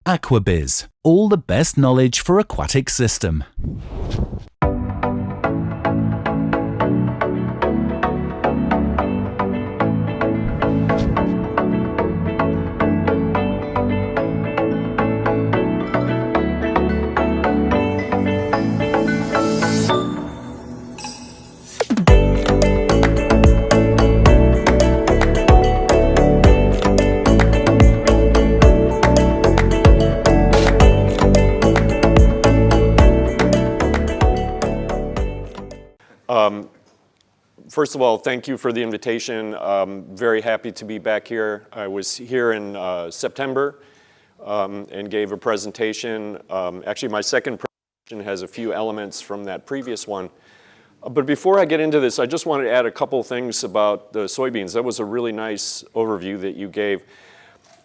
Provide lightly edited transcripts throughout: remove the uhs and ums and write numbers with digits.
AQUABIZ, all the best knowledge for aquatic system. First of all, thank you for the invitation. Very happy to be back here. I was here in September and gave a presentation. Actually, my second presentation has a few elements from that previous one. But before I get into this, I just wanted to add a couple things about the soybeans. That was a really nice overview that you gave.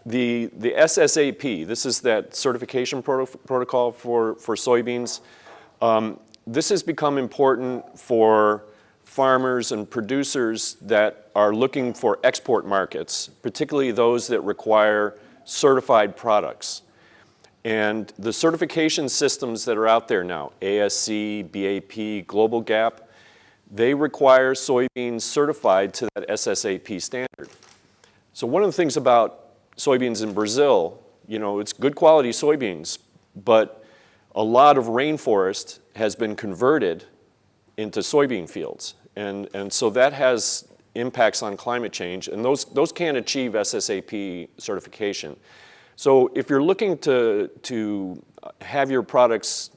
The SSAP, this is that certification protocol for soybeans. This has become important for farmers and producers that are looking for export markets, particularly those that require certified products. And the certification systems that are out there now, ASC, BAP, Global Gap, they require soybeans certified to that SSAP standard. So one of the things about soybeans in Brazil, you know, it's good quality soybeans, but a lot of rainforest has been converted into soybean fields. And so that has impacts on climate change, and those can't achieve SSAP certification. So if you're looking to have your products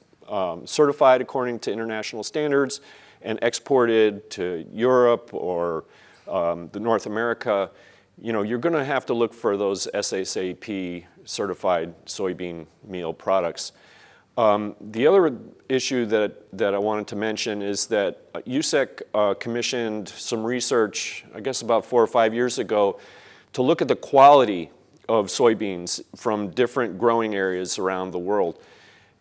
certified according to international standards and exported to Europe or the North America, you know, you're gonna have to look for those SSAP certified soybean meal products. The other issue that I wanted to mention is that USSEC commissioned some research, I guess about 4 or 5 years ago, to look at the quality of soybeans from different growing areas around the world.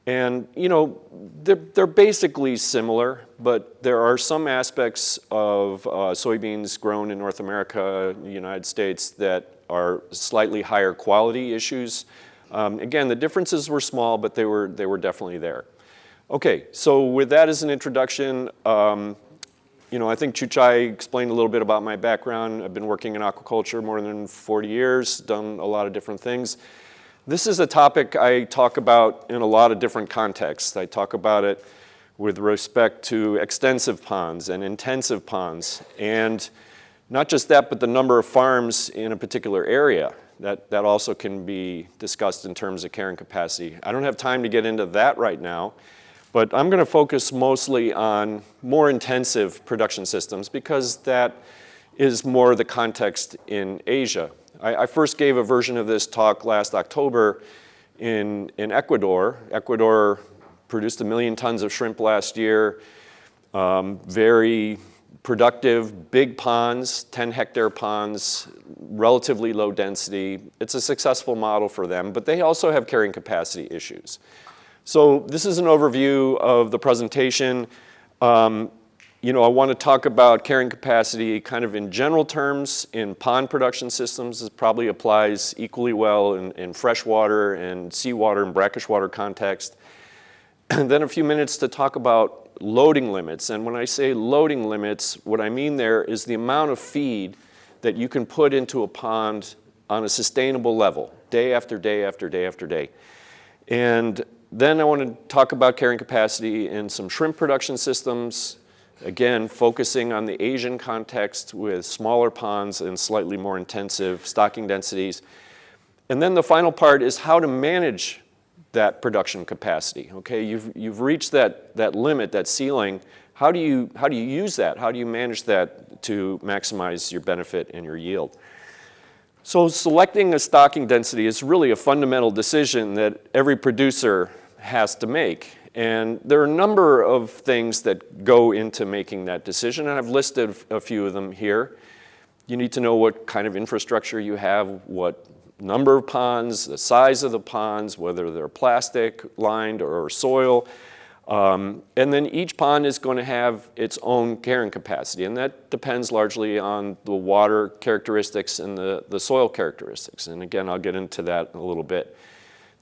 And you know, they're basically similar, but there are some aspects of soybeans grown in North America, the United States, that are slightly higher quality issues. Again, the differences were small, but they were definitely there. Okay, so with that as an introduction, you know, I think Chuchai explained a little bit about my background. I've been working in aquaculture more than 40 years, done a lot of different things. This is a topic I talk about in a lot of different contexts. I talk about it with respect to extensive ponds and intensive ponds, and not just that, but the number of farms in a particular area. That also can be discussed in terms of carrying capacity. I don't have time to get into that right now, but I'm gonna focus mostly on more intensive production systems because that is more the context in Asia. I first gave a version of this talk last October in Ecuador. Ecuador produced 1 million tons of shrimp last year, very productive, big ponds, 10-hectare ponds, relatively low density. It's a successful model for them, but they also have carrying capacity issues. So this is an overview of the presentation. You know, I want to talk about carrying capacity kind of in general terms in pond production systems. This probably applies equally well in freshwater and seawater and brackish water context. And then a few minutes to talk about loading limits. And when I say loading limits, what I mean there is the amount of feed that you can put into a pond on a sustainable level, day after day after day after day. And then I want to talk about carrying capacity in some shrimp production systems, again, focusing on the Asian context with smaller ponds and slightly more intensive stocking densities. And then the final part is how to manage that production capacity. Okay, you've reached that limit, that ceiling. How do you use that? How do you manage that to maximize your benefit and your yield? So selecting a stocking density is really a fundamental decision that every producer has to make. And there are a number of things that go into making that decision, and I've listed a few of them here. You need to know what kind of infrastructure you have, what number of ponds, the size of the ponds, whether they're plastic lined or soil. And then each pond is going to have its own carrying capacity, and that depends largely on the water characteristics and the soil characteristics. And again, I'll get into that in a little bit.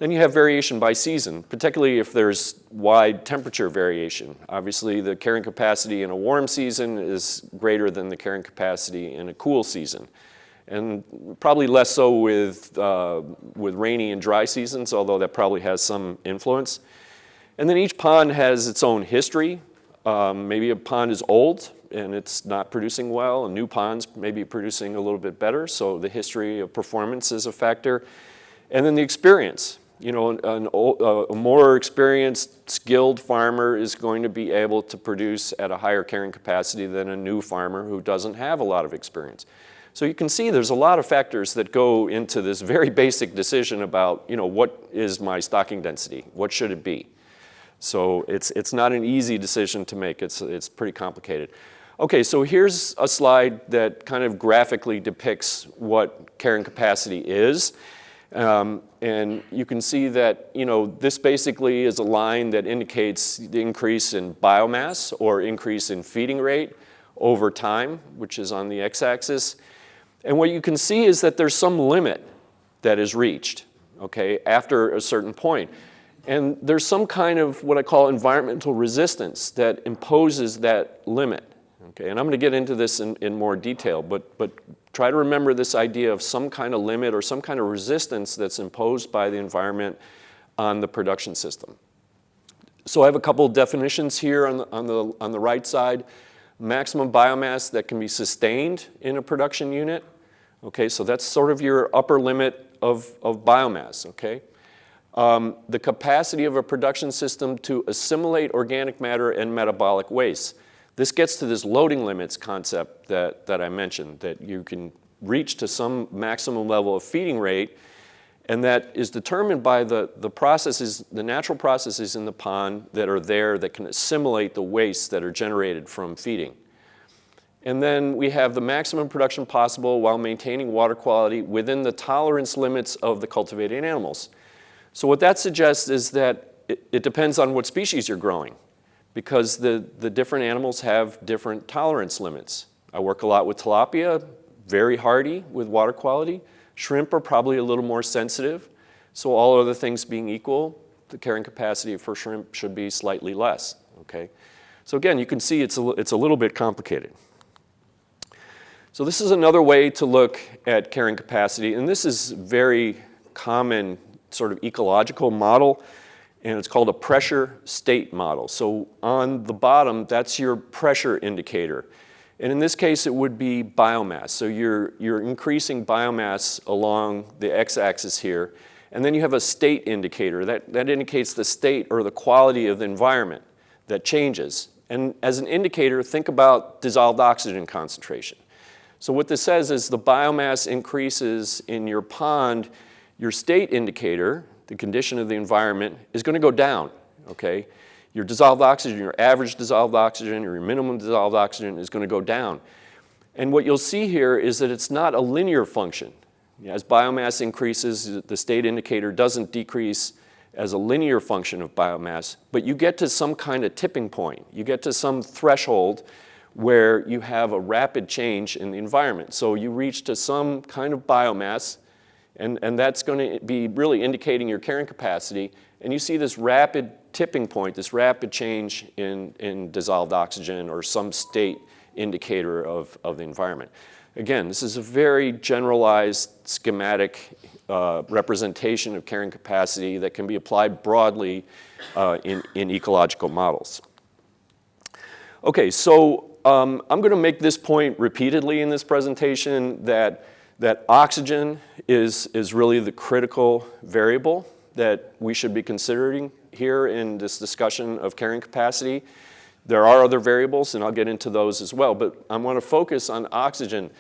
Then you have variation by season, particularly if there's wide temperature variation. Obviously, the carrying capacity in a warm season is greater than the carrying capacity in a cool season. And probably less so with rainy and dry seasons, although that probably has some influence. And then each pond has its own history. Maybe a pond is old and it's not producing well. A new pond's maybe producing a little bit better, so the history of performance is a factor. And then the experience. You know, a more experienced, skilled farmer is going to be able to produce at a higher carrying capacity than a new farmer who doesn't have a lot of experience. So you can see there's a lot of factors that go into this very basic decision about, you know, what is my stocking density? What should it be? So it's not an easy decision to make. It's pretty complicated. Okay, so here's a slide that kind of graphically depicts what carrying capacity is. And you can see that, you know, this basically is a line that indicates the increase in biomass or increase in feeding rate over time, which is on the x-axis. And what you can see is that there's some limit that is reached, okay, after a certain point. And there's some kind of what I call environmental resistance that imposes that limit. Okay, and I'm going to get into this in more detail, but try to remember this idea of some kind of limit or some kind of resistance that's imposed by the environment on the production system. So I have a couple of definitions here on the right side. Maximum biomass that can be sustained in a production unit. Okay, so that's sort of your upper limit of biomass, okay? The capacity of a production system to assimilate organic matter and metabolic waste. This gets to this loading limits concept that I mentioned, that you can reach to some maximum level of feeding rate, and that is determined by the processes, the natural processes in the pond that are there that can assimilate the wastes that are generated from feeding. And then we have the maximum production possible while maintaining water quality within the tolerance limits of the cultivated animals. So what that suggests is that it depends on what species you're growing, because the different animals have different tolerance limits. I work a lot with tilapia, very hardy with water quality. Shrimp are probably a little more sensitive. So all other things being equal, the carrying capacity for shrimp should be slightly less, okay? So again, you can see it's a little bit complicated. So this is another way to look at carrying capacity, and this is very common sort of ecological model, and it's called a pressure state model. So on the bottom, that's your pressure indicator. And in this case, it would be biomass. So you're increasing biomass along the x-axis here, and then you have a state indicator. That indicates the state or the quality of the environment that changes. And as an indicator, think about dissolved oxygen concentration. So what this says is the biomass increases in your pond, your state indicator, the condition of the environment, is going to go down, okay? Your dissolved oxygen, your average dissolved oxygen, or your minimum dissolved oxygen is going to go down. And what you'll see here is that it's not a linear function. As biomass increases, the state indicator doesn't decrease as a linear function of biomass, but you get to some kind of tipping point. You get to some threshold where you have a rapid change in the environment. So you reach to some kind of biomass, and that's going to be really indicating your carrying capacity. And you see this rapid tipping point, this rapid change in dissolved oxygen or some state indicator of the environment. Again, this is a very generalized schematic representation of carrying capacity that can be applied broadly in ecological models. Okay, so I'm going to make this point repeatedly in this presentation that oxygen is really the critical variable that we should be considering here in this discussion of carrying capacity. There are other variables, and I'll get into those as well, but I want to focus on oxygen.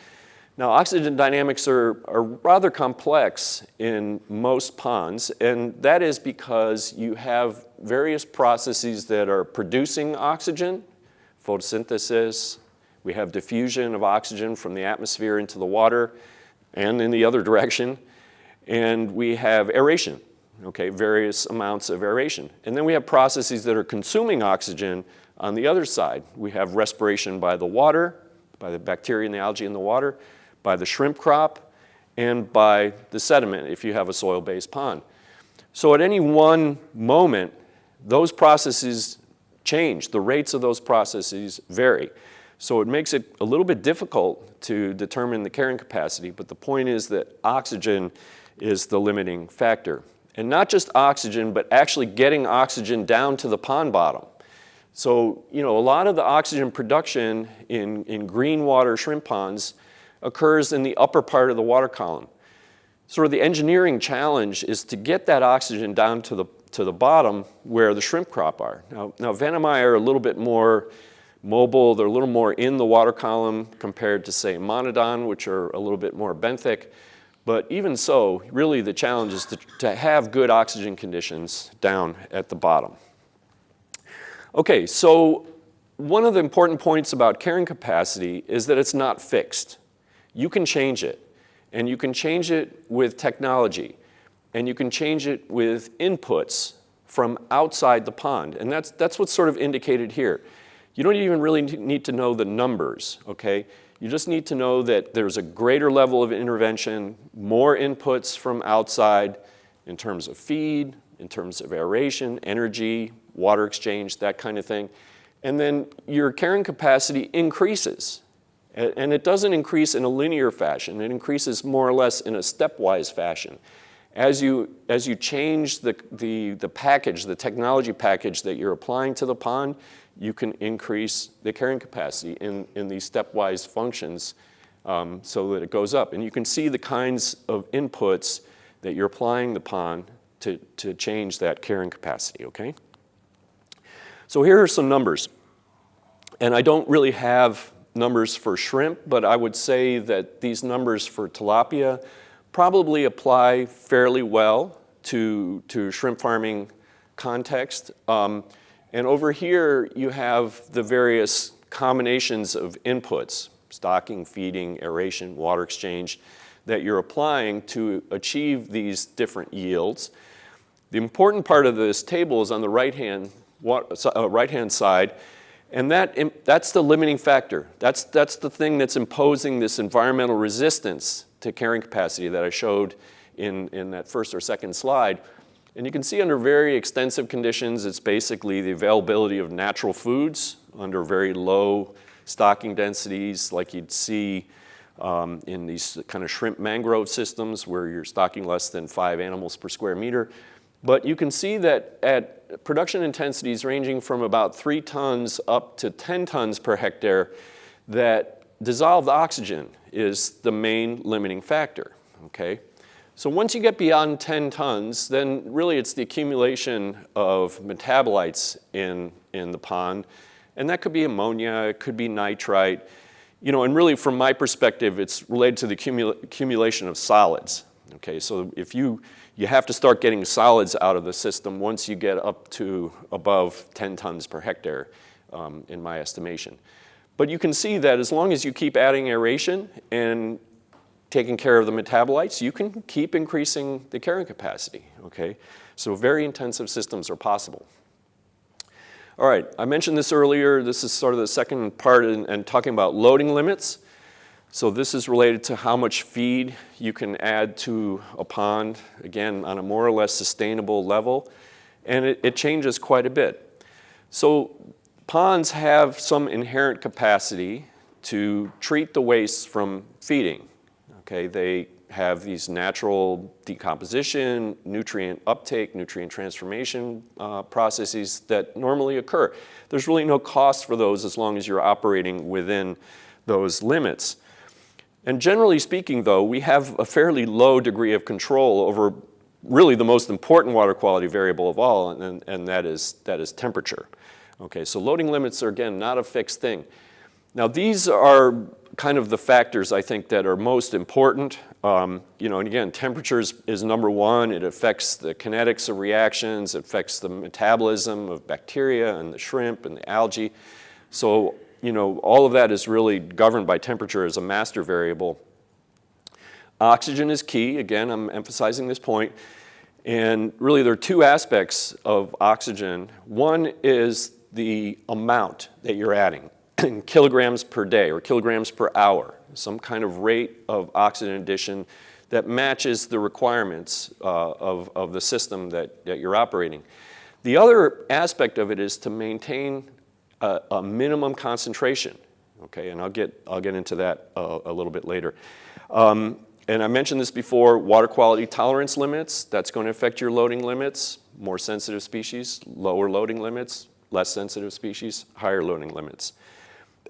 Now, oxygen dynamics are rather complex in most ponds, and that is because you have various processes that are producing oxygen, photosynthesis, we have diffusion of oxygen from the atmosphere into the water and in the other direction, and we have aeration, okay, various amounts of aeration. And then we have processes that are consuming oxygen on the other side. We have respiration by the water, by the bacteria and the algae in the water, by the shrimp crop, and by the sediment if you have a soil-based pond. So at any one moment, those processes change. The rates of those processes vary. So it makes it a little bit difficult to determine the carrying capacity, but the point is that oxygen is the limiting factor. And not just oxygen, but actually getting oxygen down to the pond bottom. So, a lot of the oxygen production in green water shrimp ponds occurs in the upper part of the water column. Sort of the engineering challenge is to get that oxygen down to the bottom where the shrimp crop are. Now Vanemi are a little bit more mobile. They're a little more in the water column compared to, say, Monodon, which are a little bit more benthic. But even so, really the challenge is to have good oxygen conditions down at the bottom. Okay, so one of the important points about carrying capacity is that it's not fixed. You can change it, and you can change it with technology, and you can change it with inputs from outside the pond, and that's what's sort of indicated here. You don't even really need to know the numbers, okay? You just need to know that there's a greater level of intervention, more inputs from outside in terms of feed, in terms of aeration, energy, water exchange, that kind of thing. And then your carrying capacity increases. And it doesn't increase in a linear fashion. It increases more or less in a stepwise fashion. As you change the package, the technology package that you're applying to the pond, you can increase the carrying capacity in these stepwise functions so that it goes up. And you can see the kinds of inputs that you're applying the pond to change that carrying capacity, okay? So here are some numbers. And I don't really have numbers for shrimp, but I would say that these numbers for tilapia probably apply fairly well to shrimp farming context. And over here, you have the various combinations of inputs, stocking, feeding, aeration, water exchange, that you're applying to achieve these different yields. The important part of this table is on the right-hand side, and that's the limiting factor. That's the thing that's imposing this environmental resistance to carrying capacity that I showed in that first or second slide. And you can see under very extensive conditions, it's basically the availability of natural foods under very low stocking densities like you'd see in these kind of shrimp mangrove systems where you're stocking less than 5 animals per square meter. But you can see that at production intensities ranging from about 3 tons up to 10 tons per hectare, that dissolved oxygen is the main limiting factor, okay? So once you get beyond 10 tons, then really it's the accumulation of metabolites in the pond. And that could be ammonia, it could be nitrite. And really from my perspective, it's related to the accumulation of solids. Okay, so if you have to start getting solids out of the system once you get up to above 10 tons per hectare, in my estimation. But you can see that as long as you keep adding aeration and taking care of the metabolites, you can keep increasing the carrying capacity, okay? So very intensive systems are possible. All right, I mentioned this earlier. This is sort of the second part in talking about loading limits. So this is related to how much feed you can add to a pond, again, on a more or less sustainable level. And it changes quite a bit. So ponds have some inherent capacity to treat the waste from feeding. Okay, they have these natural decomposition, nutrient uptake, nutrient transformation processes that normally occur. There's really no cost for those as long as you're operating within those limits. And generally speaking, though, we have a fairly low degree of control over really the most important water quality variable of all, and that is temperature. Okay, so loading limits are, again, not a fixed thing. Now, these are kind of the factors, I think, that are most important. And again, temperature is number one. It affects the kinetics of reactions. It affects the metabolism of bacteria and the shrimp and the algae. So, all of that is really governed by temperature as a master variable. Oxygen is key. Again, I'm emphasizing this point. And really, there are 2 aspects of oxygen. One is the amount that you're adding in kilograms per day or kilograms per hour, some kind of rate of oxygen addition that matches the requirements of the system that you're operating. The other aspect of it is to maintain a minimum concentration, okay? And I'll get into that a little bit later. And I mentioned this before, water quality tolerance limits, that's going to affect your loading limits. More sensitive species, lower loading limits, less sensitive species, higher loading limits.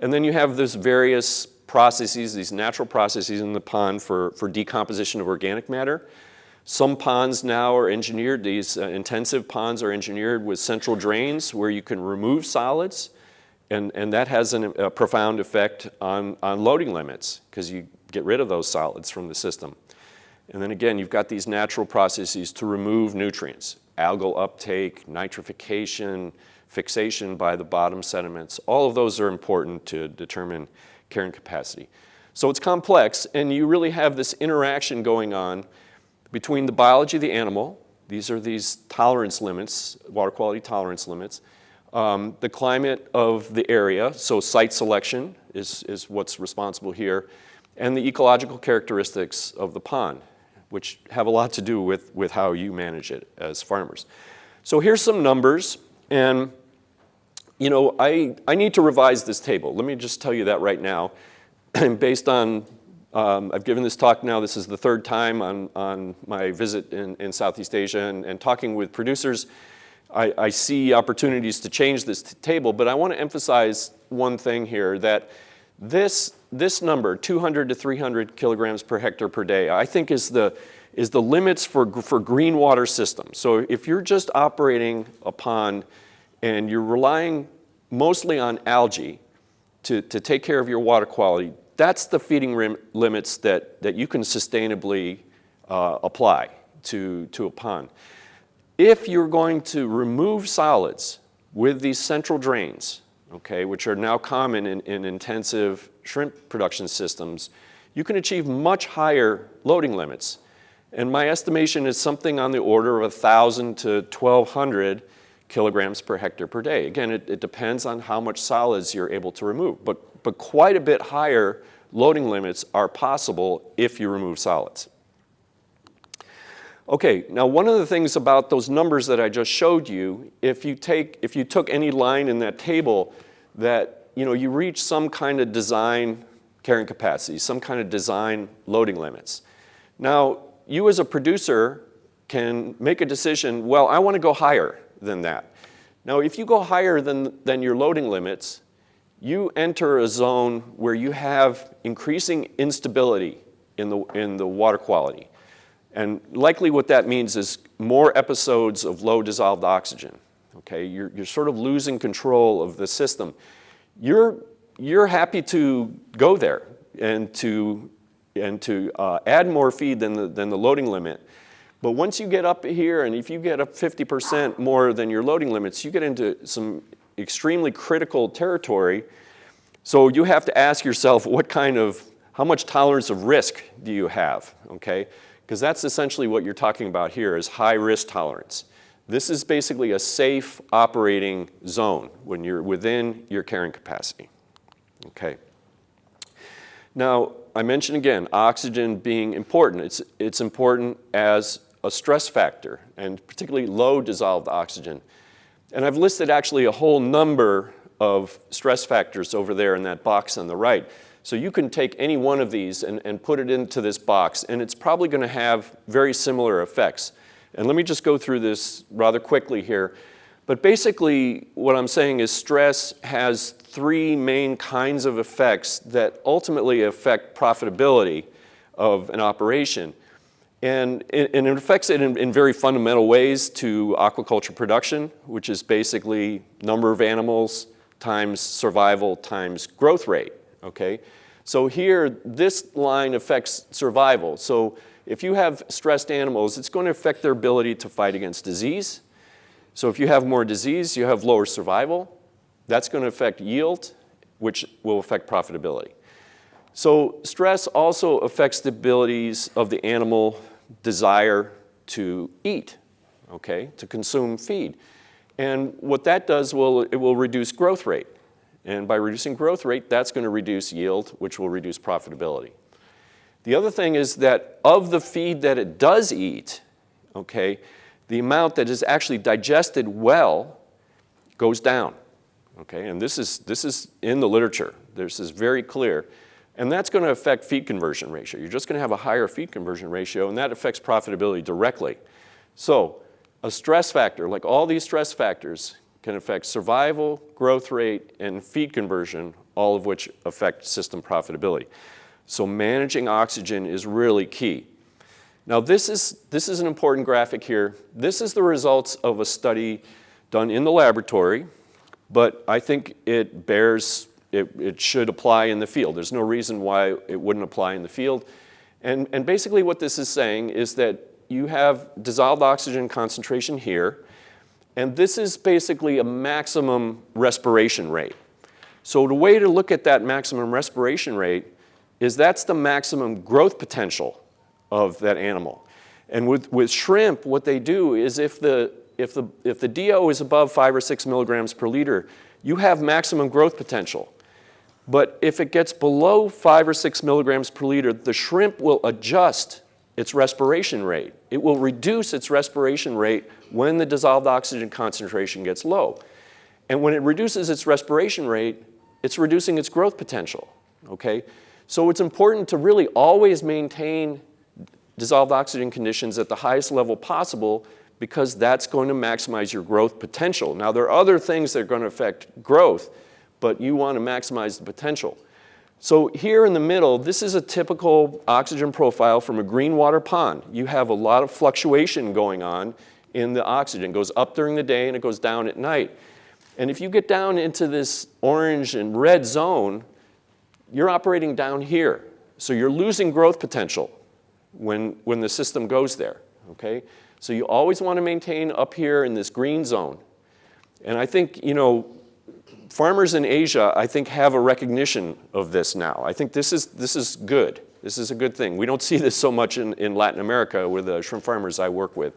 And then you have these various processes, these natural processes in the pond for decomposition of organic matter. Some ponds now are engineered, these intensive ponds are engineered with central drains where you can remove solids, and that has a profound effect on loading limits because you get rid of those solids from the system. And then again, you've got these natural processes to remove nutrients, algal uptake, nitrification, fixation by the bottom sediments. All of those are important to determine carrying capacity. So it's complex, and you really have this interaction going on between the biology of the animal, these are these tolerance limits, water quality tolerance limits, the climate of the area, so site selection is what's responsible here, and the ecological characteristics of the pond, which have a lot to do with how you manage it as farmers. So here's some numbers, and you know, I need to revise this table. Let me just tell you that right now. Based on, I've given this talk now, this is the third time on my visit in Southeast Asia, and talking with producers, I see opportunities to change this table, but I want to emphasize one thing here, that this number, 200 to 300 kilograms per hectare per day, I think is the limits for green water systems. So if you're just operating a pond and you're relying mostly on algae to take care of your water quality, that's the feeding limits that you can sustainably apply to a pond. If you're going to remove solids with these central drains, okay, which are now common in intensive shrimp production systems, you can achieve much higher loading limits. And my estimation is something on the order of 1,000 to 1,200 kilograms per hectare per day. Again, it depends on how much solids you're able to remove, but quite a bit higher loading limits are possible if you remove solids. Okay, now one of the things about those numbers that I just showed you, if you took any line in that table that you reach some kind of design carrying capacity, some kind of design loading limits. Now, you as a producer can make a decision, well, I want to go higher than that. Now, if you go higher than your loading limits, you enter a zone where you have increasing instability in the water quality. And likely what that means is more episodes of low dissolved oxygen. Okay, you're sort of losing control of the system. You're happy to go there and to add more feed than the loading limit. But once you get up here, and if you get up 50% more than your loading limits, you get into some extremely critical territory. So you have to ask yourself how much tolerance of risk do you have, okay? Because that's essentially what you're talking about here is high risk tolerance. This is basically a safe operating zone when you're within your carrying capacity, okay? Now, I mentioned again, oxygen being important. It's important as a stress factor, and particularly low dissolved oxygen. And I've listed actually a whole number of stress factors over there in that box on the right. So you can take any one of these and put it into this box, and it's probably going to have very similar effects. And let me just go through this rather quickly here. But basically, what I'm saying is stress has three main kinds of effects that ultimately affect profitability of an operation. And it affects it in very fundamental ways to aquaculture production, which is basically number of animals times survival times growth rate, okay? So here, this line affects survival. So if you have stressed animals, it's going to affect their ability to fight against disease. So if you have more disease, you have lower survival. That's going to affect yield, which will affect profitability. So stress also affects the abilities of the animal desire to eat, okay, to consume feed. And what that does, it will reduce growth rate. And by reducing growth rate, that's going to reduce yield, which will reduce profitability. The other thing is that of the feed that it does eat, okay, the amount that is actually digested well goes down, okay? And this is in the literature. This is very clear. And that's going to affect feed conversion ratio. You're just going to have a higher feed conversion ratio, and that affects profitability directly. So a stress factor, like all these stress factors, can affect survival, growth rate, and feed conversion, all of which affect system profitability. So managing oxygen is really key. Now this is an important graphic here. This is the results of a study done in the laboratory, but I think it bears, it should apply in the field. There's no reason why it wouldn't apply in the field. And basically what this is saying is that you have dissolved oxygen concentration here, and this is basically a maximum respiration rate. So the way to look at that maximum respiration rate is that's the maximum growth potential of that animal. And with shrimp, what they do is if the DO is above 5 or 6 milligrams per liter, you have maximum growth potential. But if it gets below 5 or 6 milligrams per liter, the shrimp will adjust its respiration rate. It will reduce its respiration rate when the dissolved oxygen concentration gets low. And when it reduces its respiration rate, it's reducing its growth potential, okay? So it's important to really always maintain dissolved oxygen conditions at the highest level possible because that's going to maximize your growth potential. Now, there are other things that are going to affect growth, but you want to maximize the potential. So here in the middle, this is a typical oxygen profile from a green water pond. You have a lot of fluctuation going on in the oxygen. It goes up during the day and it goes down at night. And if you get down into this orange and red zone, you're operating down here. So you're losing growth potential when the system goes there, okay? So you always want to maintain up here in this green zone. And I think, you know, farmers in Asia, I think, have a recognition of this now. I think this is good. This is a good thing. We don't see this so much in Latin America with the shrimp farmers I work with.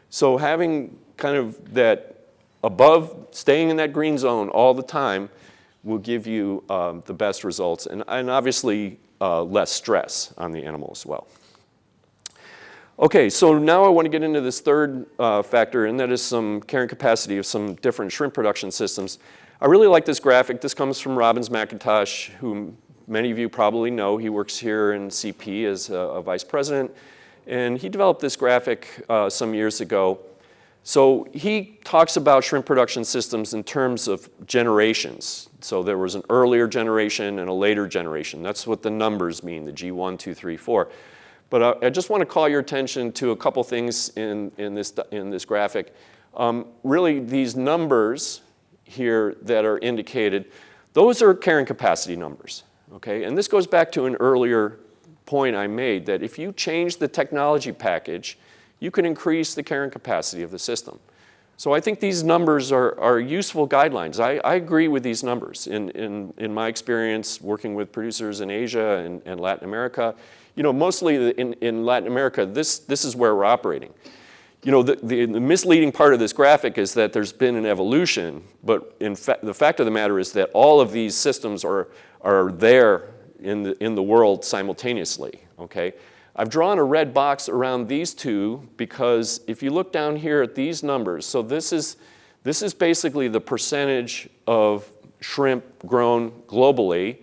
So having kind of that above, staying in that green zone all the time will give you the best results and obviously less stress on the animal as well. Okay, so now I want to get into this third factor, and that is some carrying capacity of some different shrimp production systems. I really like this graphic. This comes from Robbins McIntosh, who many of you probably know. He works here in CP as a vice president, and he developed this graphic some years ago. So he talks about shrimp production systems in terms of generations. So there was an earlier generation and a later generation. That's what the numbers mean, the G1, 2, 3, 4. But I just want to call your attention to a couple things in this graphic. Really, these numbers here that are indicated, those are carrying capacity numbers, okay? And this goes back to an earlier point I made, that if you change the technology package, you can increase the carrying capacity of the system. So I think these numbers are useful guidelines. I agree with these numbers. In my experience working with producers in Asia and Latin America, you know, mostly in Latin America, this is where we're operating. You know, the misleading part of this graphic is that there's been an evolution, but in fact, the fact of the matter is that all of these systems are there in the world simultaneously, okay? I've drawn a red box around these two because if you look down here at these numbers, so this is basically the percentage of shrimp grown globally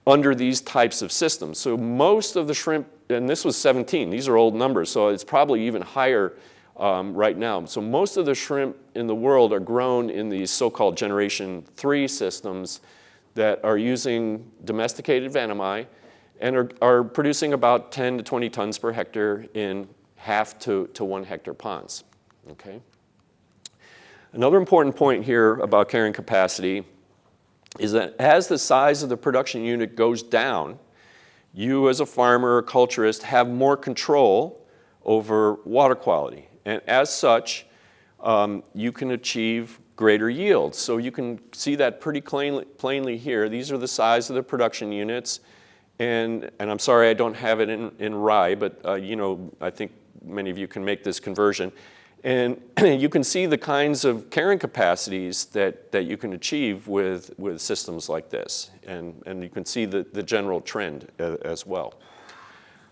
under these types of systems. So most of the shrimp, and this was 17, these are old numbers, so it's probably even higher right now. So most of the shrimp in the world are grown in these so-called Generation 3 systems that are using domesticated vanami and are producing about 10 to 20 tons per hectare in 0.5 to 1 hectare ponds, okay? Another important point here about carrying capacity is that as the size of the production unit goes down, you as a farmer or culturist have more control over water quality. And as such, you can achieve greater yields. So you can see that pretty plainly here. These are the size of the production units. And I'm sorry I don't have it in rye, but you know, I think many of you can make this conversion. And you can see the kinds of carrying capacities that you can achieve with systems like this. And you can see the general trend as well.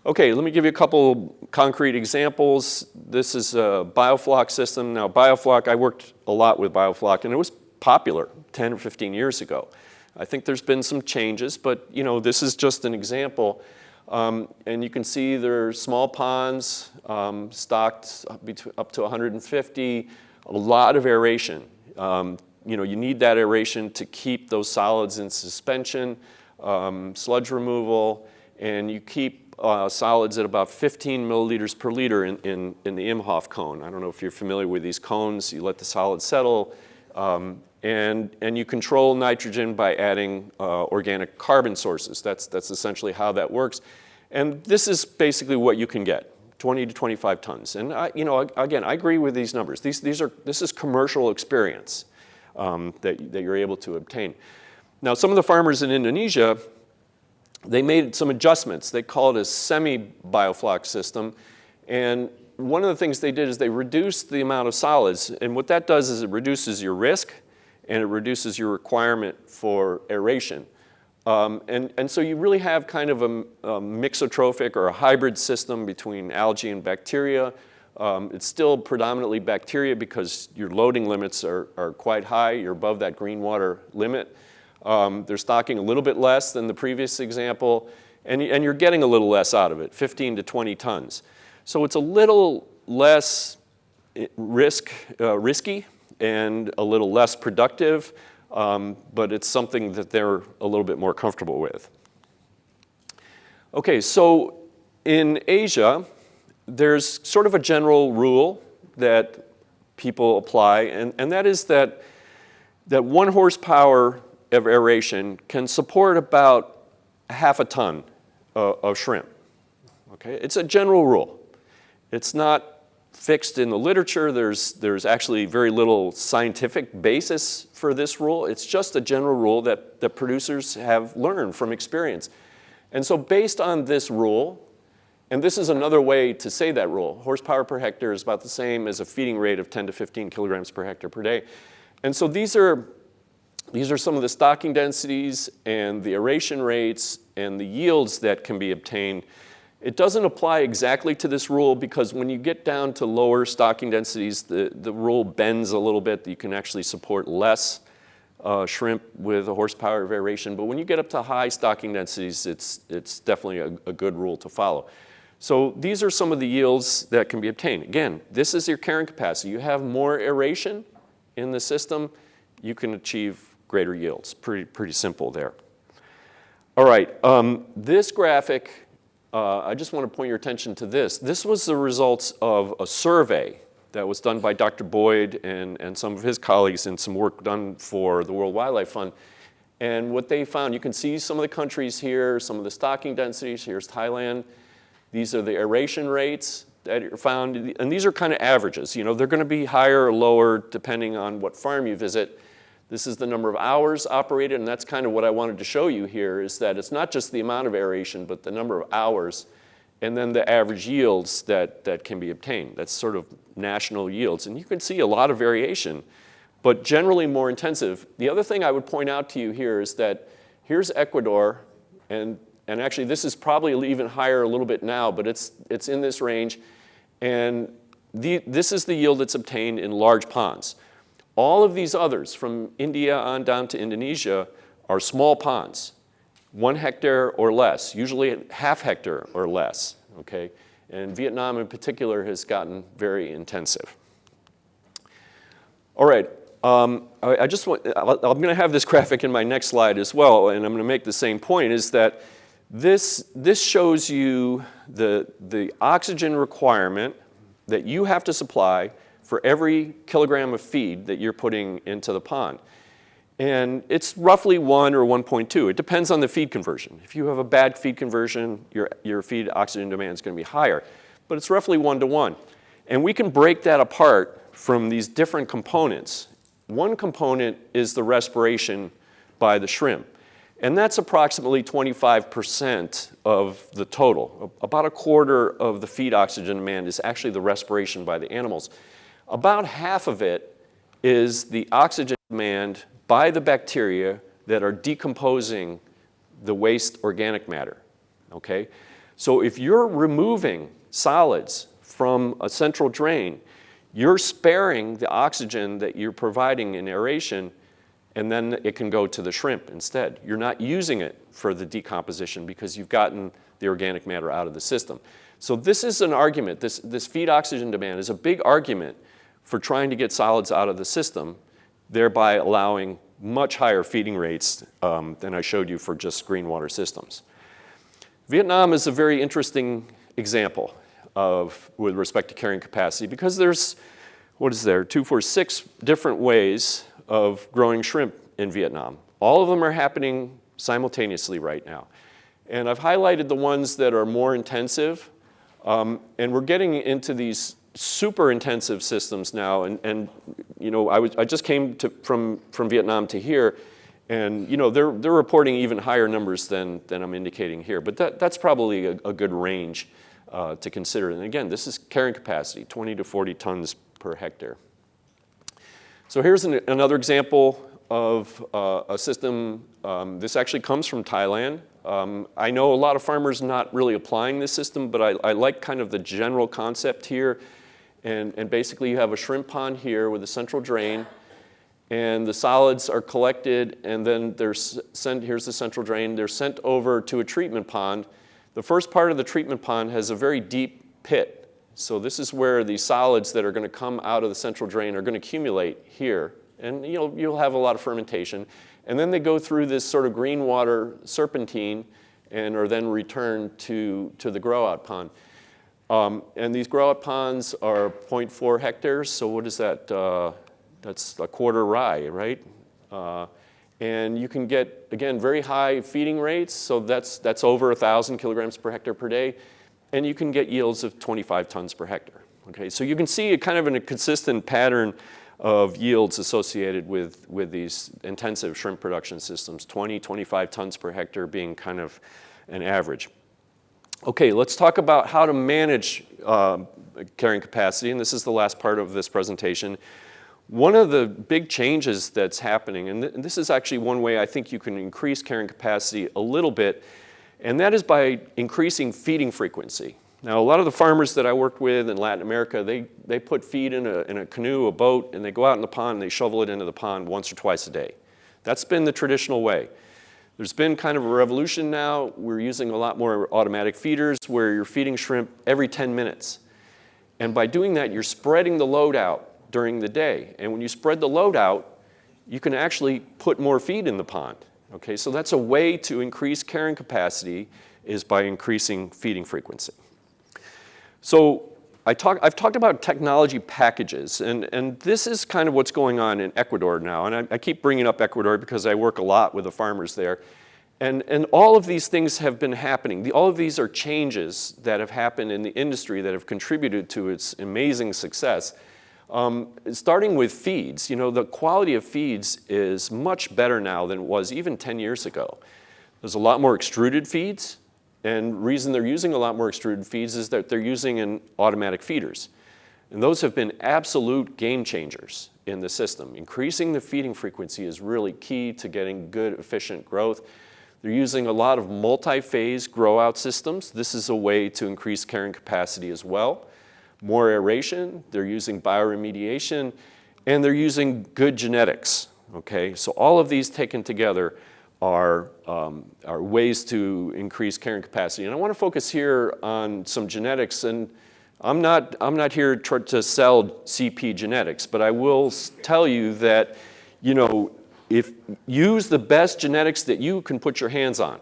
Okay, let me give you a couple concrete examples. This is a biofloc system. Now, biofloc, I worked a lot with biofloc, and it was popular 10 or 15 years ago. I think there's been some changes, but you know, this is just an example. And you can see there are small ponds stocked up to 150, a lot of aeration. You know, you need that aeration to keep those solids in suspension, sludge removal, and you keep solids at about 15 milliliters per liter in the Imhoff cone. I don't know if you're familiar with these cones. You let the solid settle, and you control nitrogen by adding organic carbon sources. That's essentially how that works. And this is basically what you can get, 20 to 25 tons. And you know, again, I agree with these numbers. This is commercial experience that you're able to obtain. Now, some of the farmers in Indonesia, they made some adjustments. They call it a semi-biofloc system. And one of the things they did is they reduced the amount of solids. And what that does is it reduces your risk and it reduces your requirement for aeration. And so you really have kind of a mixotrophic or a hybrid system between algae and bacteria. It's still predominantly bacteria because your loading limits are quite high. You're above that green water limit. They're stocking a little bit less than the previous example, and you're getting a little less out of it, 15 to 20 tons. So it's a little less risky and a little less productive, but it's something that they're a little bit more comfortable with. Okay, so in Asia, there's sort of a general rule that people apply, and that is that 1 horsepower of aeration can support about half a ton of shrimp. Okay, it's a general rule. It's not fixed in the literature. There's actually very little scientific basis for this rule. It's just a general rule that producers have learned from experience. And so based on this rule, and this is another way to say that rule, horsepower per hectare is about the same as a feeding rate of 10 to 15 kilograms per hectare per day. And so these are some of the stocking densities and the aeration rates and the yields that can be obtained. It doesn't apply exactly to this rule because when you get down to lower stocking densities, the rule bends a little bit. You can actually support less shrimp with a horsepower of aeration. But when you get up to high stocking densities, it's definitely a good rule to follow. So these are some of the yields that can be obtained. Again, this is your carrying capacity. You have more aeration in the system, you can achieve greater yields. Pretty simple there. All right, this graphic, I just want to point your attention to this. This was the results of a survey that was done by Dr. Boyd and some of his colleagues in some work done for the World Wildlife Fund. And what they found, you can see some of the countries here, some of the stocking densities. Here's Thailand. These are the aeration rates that are found, and these are kind of averages. You know, they're going to be higher or lower depending on what farm you visit. This is the number of hours operated, and that's kind of what I wanted to show you here, is that it's not just the amount of aeration, but the number of hours, and then the average yields that can be obtained. That's sort of national yields, and you can see a lot of variation, but generally more intensive. The other thing I would point out to you here is that here's Ecuador, and actually this is probably even higher a little bit now, but it's in this range, and this is the yield that's obtained in large ponds. All of these others, from India on down to Indonesia, are small ponds, 1 hectare or less, usually half hectare or less, okay? And Vietnam in particular has gotten very intensive. All right, I'm going to have this graphic in my next slide as well, and I'm going to make the same point, is that this shows you the oxygen requirement that you have to supply for every kilogram of feed that you're putting into the pond. And it's roughly 1 or 1.2. It depends on the feed conversion. If you have a bad feed conversion, your feed oxygen demand is going to be higher. But it's roughly 1 to 1. And we can break that apart from these different components. One component is the respiration by the shrimp. And that's approximately 25% of the total. About a quarter of the feed oxygen demand is actually the respiration by the animals. About half of it is the oxygen demand by the bacteria that are decomposing the waste organic matter, okay? So if you're removing solids from a central drain, you're sparing the oxygen that you're providing in aeration, and then it can go to the shrimp instead. You're not using it for the decomposition because you've gotten the organic matter out of the system. So this is an argument. This feed oxygen demand is a big argument for trying to get solids out of the system, thereby allowing much higher feeding rates than I showed you for just green water systems. Vietnam is a very interesting example with respect to carrying capacity because there's, 6 different ways of growing shrimp in Vietnam. All of them are happening simultaneously right now. And I've highlighted the ones that are more intensive, and we're getting into these super intensive systems now. And you know, I just came from Vietnam to here, and you know, they're reporting even higher numbers than I'm indicating here. But that's probably a good range to consider. And again, this is carrying capacity, 20 to 40 tons per hectare. So here's another example of a system. This actually comes from Thailand. I know a lot of farmers not really applying this system, but I like kind of the general concept here. And basically you have a shrimp pond here with a central drain, and the solids are collected, and then they're sent, here's the central drain, they're sent over to a treatment pond. The first part of the treatment pond has a very deep pit. So this is where the solids that are going to come out of the central drain are going to accumulate here. And you'll have a lot of fermentation. And then they go through this sort of green water serpentine and are then returned to the grow-out pond. And these grow-out ponds are 0.4 hectares. So what is that? That's a quarter rye, right? And you can get, again, very high feeding rates. So that's over 1,000 kilograms per hectare per day. And you can get yields of 25 tons per hectare. Okay, so you can see kind of in a consistent pattern of yields associated with these intensive shrimp production systems, 20, 25 tons per hectare being kind of an average. Okay, let's talk about how to manage carrying capacity, and this is the last part of this presentation. One of the big changes that's happening, and this is actually one way I think you can increase carrying capacity a little bit, and that is by increasing feeding frequency. Now, a lot of the farmers that I worked with in Latin America, they put feed in a canoe, a boat, and they go out in the pond and they shovel it into the pond once or twice a day. That's been the traditional way. There's been kind of a revolution now. We're using a lot more automatic feeders where you're feeding shrimp every 10 minutes. And by doing that, you're spreading the load out during the day. And when you spread the load out, you can actually put more feed in the pond. Okay, so that's a way to increase carrying capacity, is by increasing feeding frequency. So I've talked about technology packages, and this is kind of what's going on in Ecuador now. And I keep bringing up Ecuador because I work a lot with the farmers there. And all of these things have been happening. All of these are changes that have happened in the industry that have contributed to its amazing success. Starting with feeds, you know, the quality of feeds is much better now than it was even 10 years ago. There's a lot more extruded feeds, and the reason they're using a lot more extruded feeds is that they're using in automatic feeders. And those have been absolute game changers in the system. Increasing the feeding frequency is really key to getting good, efficient growth. They're using a lot of multi-phase grow-out systems. This is a way to increase carrying capacity as well. More aeration, they're using bioremediation, and they're using good genetics, okay? So all of these taken together are ways to increase carrying capacity. And I want to focus here on some genetics, and I'm not here to sell CP genetics, but I will tell you that, you know, if use the best genetics that you can put your hands on,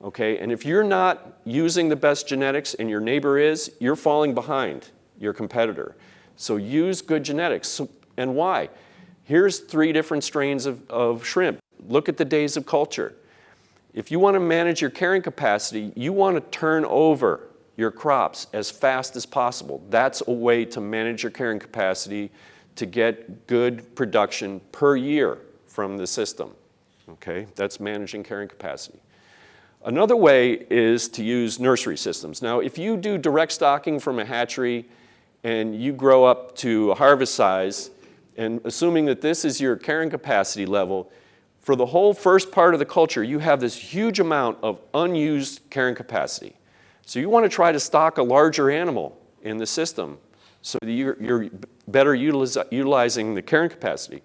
okay? And if you're not using the best genetics and your neighbor is, you're falling behind your competitor. So use good genetics. And why? Here's 3 different strains of shrimp. Look at the days of culture. If you want to manage your carrying capacity, you want to turn over your crops as fast as possible. That's a way to manage your carrying capacity to get good production per year from the system. Okay, that's managing carrying capacity. Another way is to use nursery systems. Now, if you do direct stocking from a hatchery and you grow up to a harvest size, and assuming that this is your carrying capacity level, for the whole first part of the culture, you have this huge amount of unused carrying capacity. So you want to try to stock a larger animal in the system so that you're better utilizing the carrying capacity.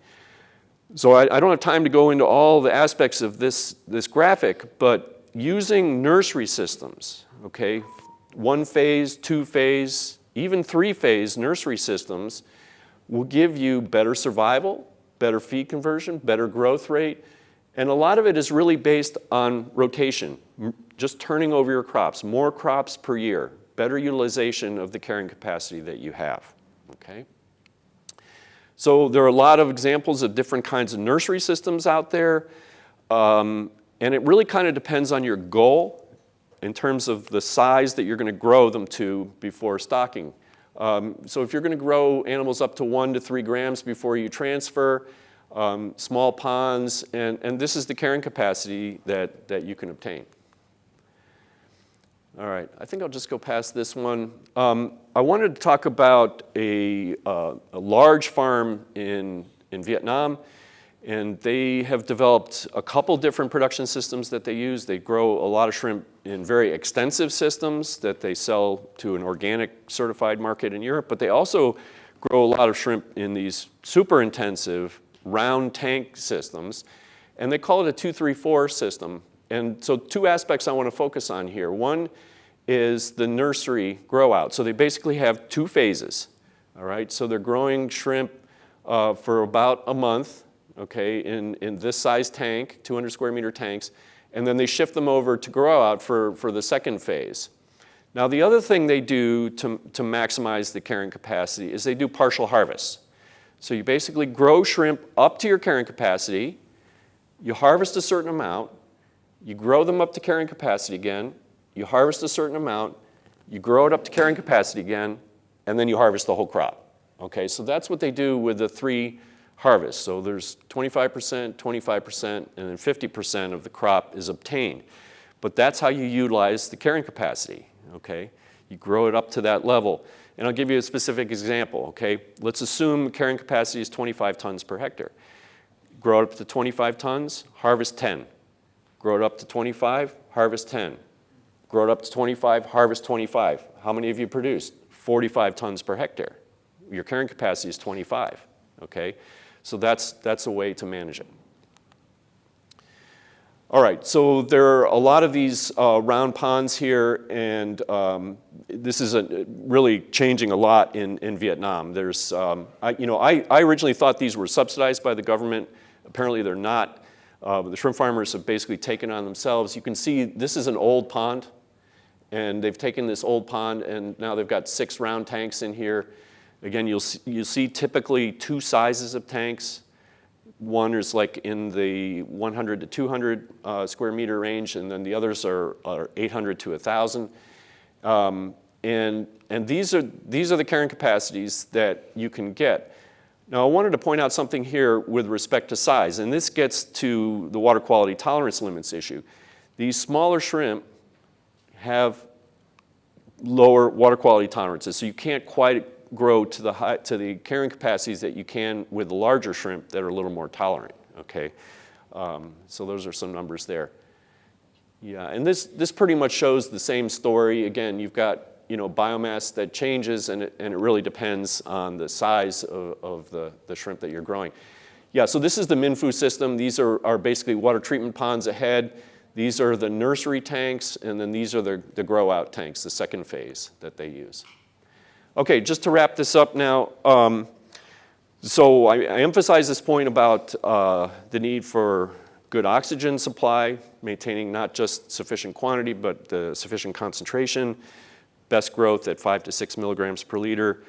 So I don't have time to go into all the aspects of this graphic, but using nursery systems, okay, 1-phase, 2-phase, even 3-phase nursery systems will give you better survival, better feed conversion, better growth rate, and a lot of it is really based on rotation, just turning over your crops, more crops per year, better utilization of the carrying capacity that you have, okay? So there are a lot of examples of different kinds of nursery systems out there, and it really kind of depends on your goal in terms of the size that you're going to grow them to before stocking. So if you're going to grow animals up to 1 to 3 grams before you transfer, small ponds, and this is the carrying capacity that you can obtain. All right, I think I'll just go past this one. I wanted to talk about a large farm in Vietnam, and they have developed a couple different production systems that they use. They grow a lot of shrimp in very extensive systems that they sell to an organic certified market in Europe, but they also grow a lot of shrimp in these super intensive round tank systems, and they call it a 2-3-4 system. And so 2 aspects I want to focus on here. One is the nursery grow out. So they basically have 2 phases, all right? So they're growing shrimp for about a month, okay, in this size tank, 200 square meter tanks, and then they shift them over to grow out for the second phase. Now the other thing they do to maximize the carrying capacity is they do partial harvests. So you basically grow shrimp up to your carrying capacity, you harvest a certain amount, you grow them up to carrying capacity again, you harvest a certain amount, you grow it up to carrying capacity again, and then you harvest the whole crop. Okay, so that's what they do with the 3 harvests. So there's 25%, 25%, and then 50% of the crop is obtained. But that's how you utilize the carrying capacity, okay? You grow it up to that level. And I'll give you a specific example, okay? Let's assume carrying capacity is 25 tons per hectare. Grow it up to 25 tons, harvest 10. Grow it up to 25, harvest 10. Grow it up to 25, harvest 25. How many have you produced? 45 tons per hectare. Your carrying capacity is 25, okay? So that's a way to manage it. All right, so there are a lot of these round ponds here, and this is really changing a lot in Vietnam. There's, I originally thought these were subsidized by the government. Apparently they're not. The shrimp farmers have basically taken on themselves. You can see this is an old pond, and they've taken this old pond, and now they've got 6 round tanks in here. Again, you'll see typically 2 sizes of tanks. One is like in the 100 to 200 square meter range, and then the others are 800 to 1,000. And these are the carrying capacities that you can get. Now, I wanted to point out something here with respect to size, and this gets to the water quality tolerance limits issue. These smaller shrimp have lower water quality tolerances, so you can't quite grow to the carrying capacities that you can with the larger shrimp that are a little more tolerant, okay? So those are some numbers there. Yeah, and this pretty much shows the same story. Again, you've got biomass that changes, and it really depends on the size of the shrimp that you're growing. Yeah, so this is the Minfu system. These are basically water treatment ponds ahead. These are the nursery tanks, and then these are the grow out tanks, the second phase that they use. Okay, just to wrap this up now, so I emphasize this point about the need for good oxygen supply, maintaining not just sufficient quantity, but the sufficient concentration, best growth at 5 to 6 milligrams per liter.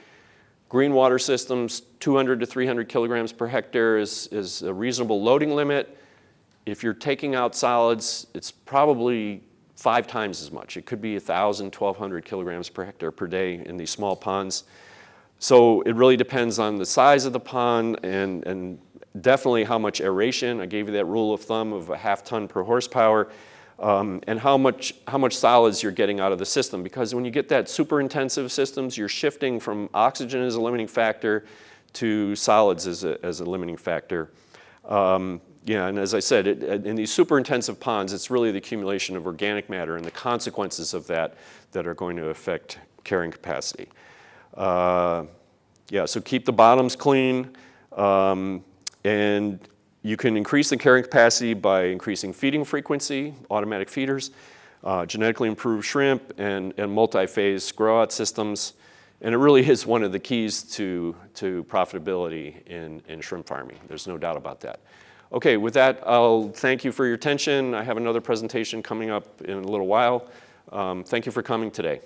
Green water systems, 200 to 300 kilograms per hectare is a reasonable loading limit. If you're taking out solids, it's probably 5 times as much. It could be 1,000, 1,200 kilograms per hectare per day in these small ponds. So it really depends on the size of the pond and definitely how much aeration. I gave you that rule of thumb of a half ton per horsepower, and how much solids you're getting out of the system. Because when you get that super intensive systems, you're shifting from oxygen as a limiting factor to solids as a limiting factor. Yeah, and as I said, in these super intensive ponds, it's really the accumulation of organic matter and the consequences of that that are going to affect carrying capacity. Yeah, so keep the bottoms clean, and you can increase the carrying capacity by increasing feeding frequency, automatic feeders, genetically improved shrimp, and multi-phase grow-out systems. And it really is one of the keys to profitability in shrimp farming. There's no doubt about that. Okay, with that, I'll thank you for your attention. I have another presentation coming up in a little while. Thank you for coming today.